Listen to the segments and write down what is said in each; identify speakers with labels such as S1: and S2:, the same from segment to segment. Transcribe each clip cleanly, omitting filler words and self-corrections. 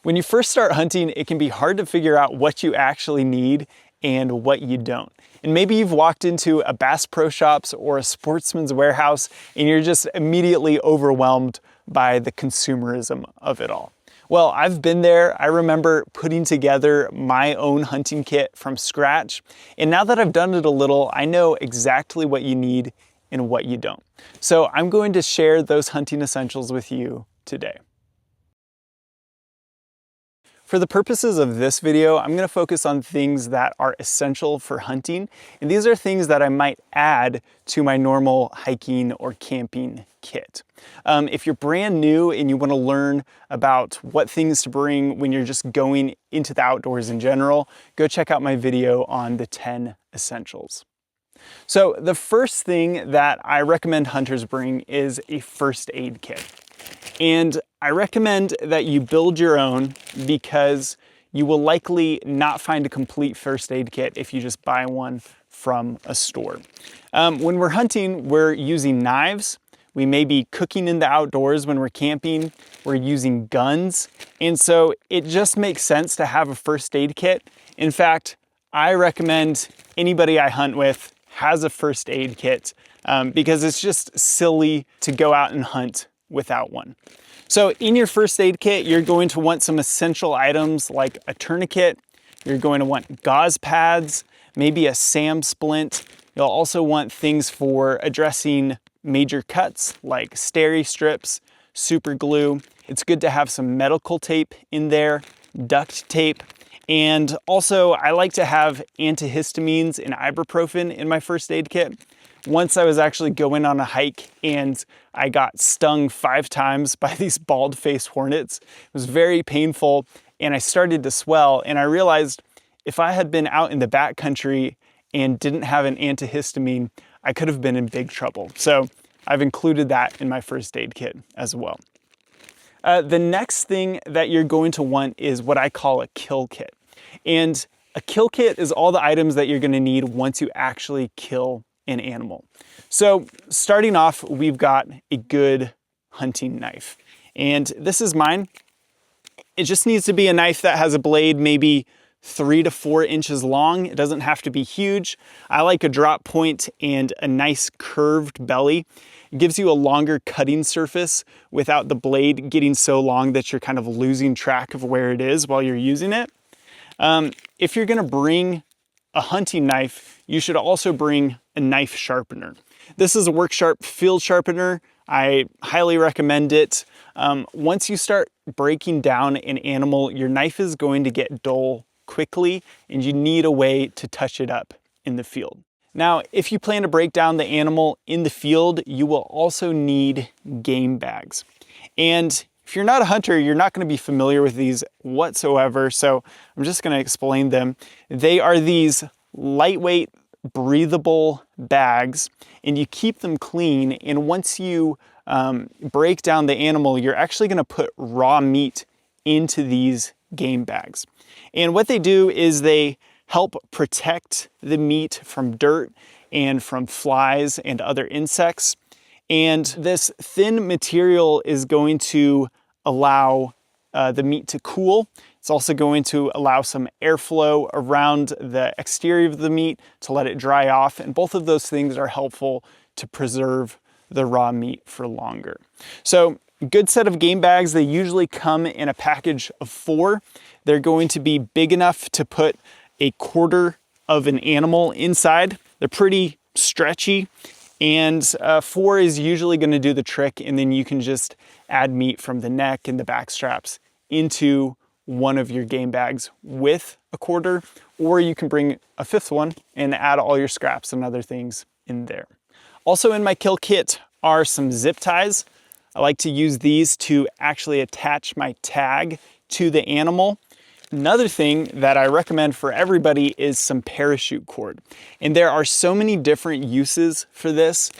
S1: When you first start hunting, it can be hard to figure out what you actually need and what you don't. And maybe you've walked into a Bass Pro Shops or a Sportsman's Warehouse and you're just immediately overwhelmed by the consumerism of it all. Well, I've been there. I remember putting together my own hunting kit from scratch. And now that I've done it a little, I know exactly what you need and what you don't. So I'm going to share those hunting essentials with you today. For the purposes of this video, I'm going to focus on things that are essential for hunting, and these are things that I might add to my normal hiking or camping kit. If you're brand new and you want to learn about what things to bring when you're just going into the outdoors in general, go check out my video on the 10 essentials. So the first thing that I recommend hunters bring is a first aid kit. And I recommend that you build your own because you will likely not find a complete first aid kit if you just buy one from a store. When we're hunting, we're using knives. We may be cooking in the outdoors when we're camping. We're using guns. And so it just makes sense to have a first aid kit. In fact, I recommend anybody I hunt with has a first aid kit because it's just silly to go out and hunt without one. So in your first aid kit, you're going to want some essential items like a tourniquet. You're going to want gauze pads, maybe a SAM splint. You'll also want things for addressing major cuts like steri strips, super glue. It's good to have some medical tape in there, duct tape. And also I like to have antihistamines and ibuprofen in my first aid kit. Once I was actually going on a hike and I got stung 5 times by these bald-faced hornets. It was very painful and I started to swell, and I realized if I had been out in the backcountry and didn't have an antihistamine, I could have been in big trouble. So I've included that in my first aid kit as well. The next thing that you're going to want is what I call a kill kit. And a kill kit is all the items that you're going to need once you actually kill an animal. So starting off, we've got a good hunting knife. And this is mine. It just needs to be a knife that has a blade maybe 3 to 4 inches long. It doesn't have to be huge. I like a drop point and a nice curved belly. It gives you a longer cutting surface without the blade getting so long that you're kind of losing track of where it is while you're using it. If you're gonna bring a hunting knife, you should also bring a knife sharpener. This is a WorkSharp field sharpener. I highly recommend it. Once you start breaking down an animal, your knife is going to get dull quickly and you need a way to touch it up in the field. Now, if you plan to break down the animal in the field, you will also need game bags. And if you're not a hunter, you're not going to be familiar with these whatsoever, so I'm just going to explain them. They are these lightweight, breathable bags, and you keep them clean, and once you break down the animal, you're actually going to put raw meat into these game bags. And what they do is they help protect the meat from dirt and from flies and other insects. And this thin material is going to allow the meat to cool. It's also going to allow some airflow around the exterior of the meat to let it dry off. And both of those things are helpful to preserve the raw meat for longer. So good set of game bags. They usually come in a package of 4. They're going to be big enough to put a quarter of an animal inside. They're pretty stretchy, and 4 is usually going to do the trick, and then you can just add meat from the neck and the back straps into one of your game bags with a quarter, or you can bring a 5th one and add all your scraps and other things in there. Also in my kill kit are some zip ties. I like to use these to actually attach my tag to the animal. Another thing that I recommend for everybody is some parachute cord. And there are so many different uses for this,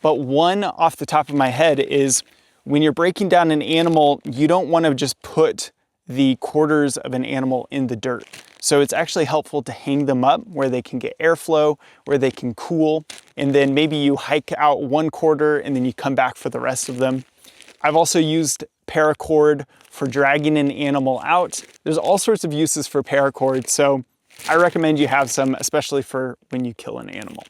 S1: but one off the top of my head is when you're breaking down an animal, you don't want to just put the quarters of an animal in the dirt. So it's actually helpful to hang them up where they can get airflow, where they can cool, and then maybe you hike out 1 quarter and then you come back for the rest of them. I've also used paracord for dragging an animal out. There's all sorts of uses for paracord, so I recommend you have some, especially for when you kill an animal.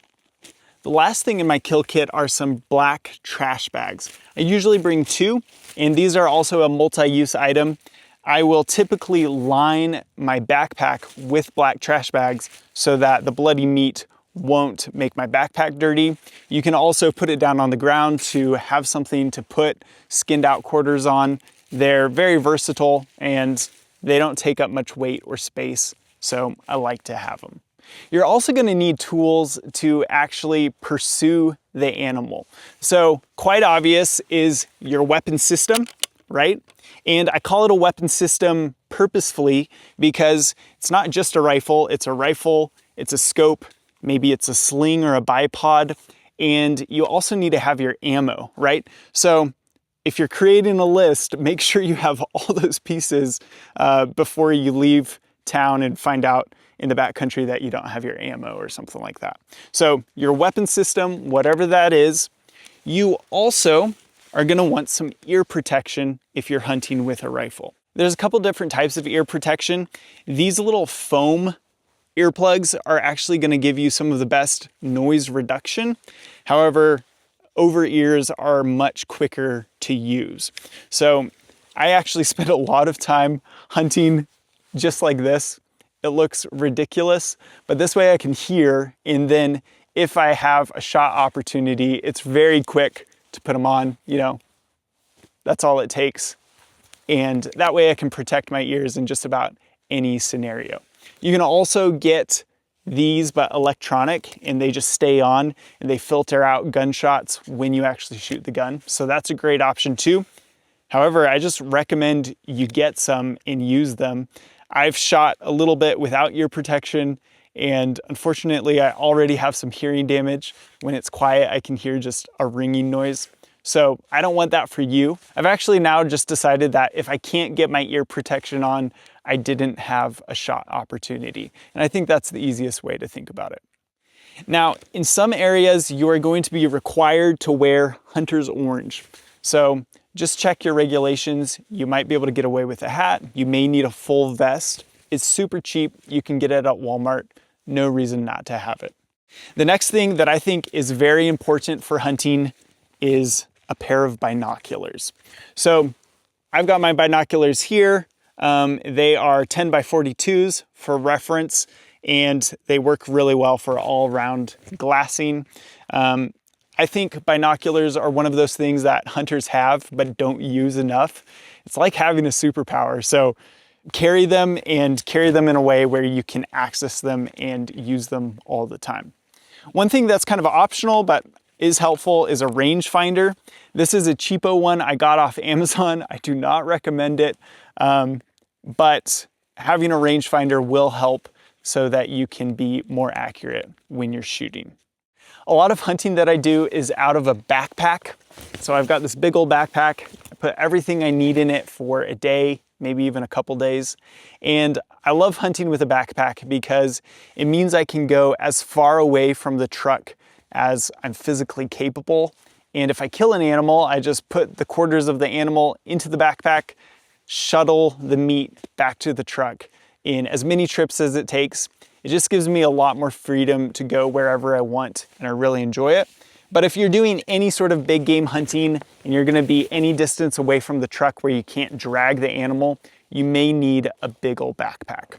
S1: The last thing in my kill kit are some black trash bags. I usually bring 2, and these are also a multi-use item. I will typically line my backpack with black trash bags so that the bloody meat won't make my backpack dirty. You can also put it down on the ground to have something to put skinned out quarters on. They're very versatile and they don't take up much weight or space, so I like to have them. You're also going to need tools to actually pursue the animal. So quite obvious is your weapon system, right? And I call it a weapon system purposefully because it's not just a rifle, it's a scope, maybe it's a sling or a bipod, and you also need to have your ammo, right? So if you're creating a list, make sure you have all those pieces before you leave town and find out in the backcountry that you don't have your ammo or something like that. So your weapon system, whatever that is, you also are gonna want some ear protection if you're hunting with a rifle. There's a couple different types of ear protection. These little foam earplugs are actually gonna give you some of the best noise reduction. However, over ears are much quicker to use. So I actually spend a lot of time hunting just like this. It looks ridiculous, but this way I can hear, and then if I have a shot opportunity, it's very quick to put them on, you know, that's all it takes. And that way I can protect my ears in just about any scenario. You can also get these, but electronic, and they just stay on and they filter out gunshots when you actually shoot the gun. So that's a great option too. However, I just recommend you get some and use them. I've shot a little bit without ear protection, and unfortunately I already have some hearing damage. When it's quiet, I can hear just a ringing noise. So I don't want that for you. I've actually now just decided that if I can't get my ear protection on, I didn't have a shot opportunity. And I think that's the easiest way to think about it. Now, in some areas, you are going to be required to wear hunter's orange. So just check your regulations. You might be able to get away with a hat. You may need a full vest. It's super cheap. You can get it at Walmart. No reason not to have it. The next thing that I think is very important for hunting is a pair of binoculars. So I've got my binoculars here. They are 10 by 42s for reference, and they work really well for all-round glassing. I think binoculars are one of those things that hunters have but don't use enough. It's like having a superpower. So carry them, and carry them in a way where you can access them and use them all the time. One thing that's kind of optional but is helpful is a rangefinder. This is a cheapo one I got off Amazon. I do not recommend it, but having a rangefinder will help so that you can be more accurate when you're shooting. A lot of hunting that I do is out of a backpack. So I've got this big old backpack. I put everything I need in it for a day, maybe even a couple days. And I love hunting with a backpack because it means I can go as far away from the truck as I'm physically capable. And if I kill an animal, I just put the quarters of the animal into the backpack, shuttle the meat back to the truck in as many trips as it takes. It just gives me a lot more freedom to go wherever I want, and I really enjoy it. But if you're doing any sort of big game hunting and you're gonna be any distance away from the truck where you can't drag the animal, you may need a big old backpack.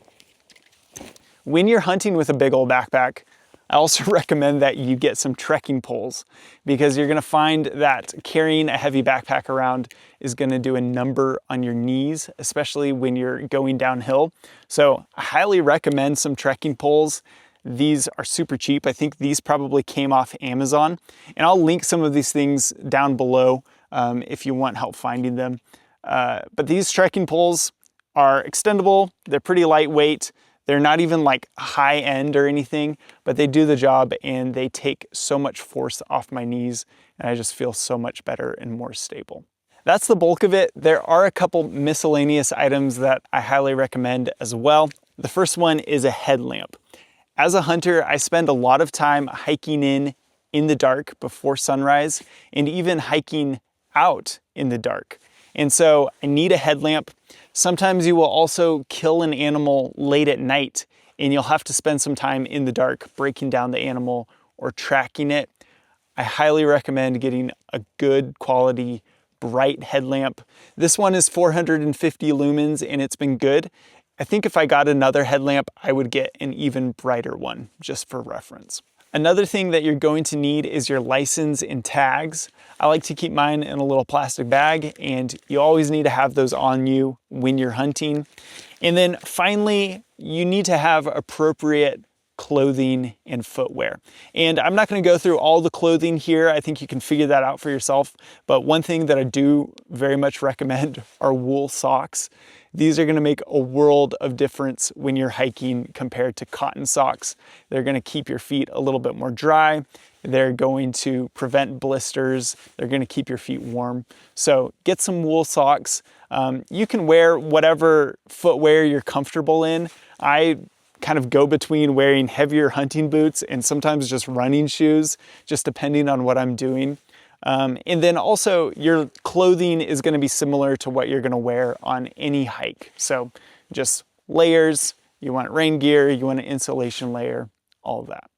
S1: When you're hunting with a big old backpack, I also recommend that you get some trekking poles, because you're gonna find that carrying a heavy backpack around is gonna do a number on your knees, especially when you're going downhill. So I highly recommend some trekking poles. These are super cheap. I think these probably came off Amazon, and I'll link some of these things down below if you want help finding them. But these trekking poles are extendable. They're pretty lightweight. They're not even like high end or anything, but they do the job, and they take so much force off my knees, and I just feel so much better and more stable. That's the bulk of it. There are a couple miscellaneous items that I highly recommend as well. The first one is a headlamp. As a hunter, I spend a lot of time hiking in the dark before sunrise, and even hiking out in the dark. And so I need a headlamp. Sometimes you will also kill an animal late at night, and you'll have to spend some time in the dark breaking down the animal or tracking it. I highly recommend getting a good quality bright headlamp. This one is 450 lumens and it's been good. I think if I got another headlamp, I would get an even brighter one, just for reference. Another thing that you're going to need is your license and tags. I like to keep mine in a little plastic bag, and you always need to have those on you when you're hunting. And then finally, you need to have appropriate clothing and footwear. And I'm not going to go through all the clothing here. I think you can figure that out for yourself. But one thing that I do very much recommend are wool socks. These are going to make a world of difference when you're hiking compared to cotton socks. They're going to keep your feet a little bit more dry. They're going to prevent blisters. They're going to keep your feet warm. So get some wool socks. You can wear whatever footwear you're comfortable in. I kind of go between wearing heavier hunting boots and sometimes just running shoes, just depending on what I'm doing. And then also your clothing is going to be similar to what you're going to wear on any hike. So just layers, you want rain gear, you want an insulation layer, all of that.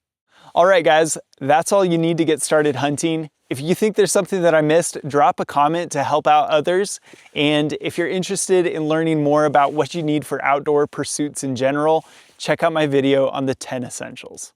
S1: All right, guys, that's all you need to get started hunting. If you think there's something that I missed, drop a comment to help out others. And if you're interested in learning more about what you need for outdoor pursuits in general, check out my video on the 10 essentials.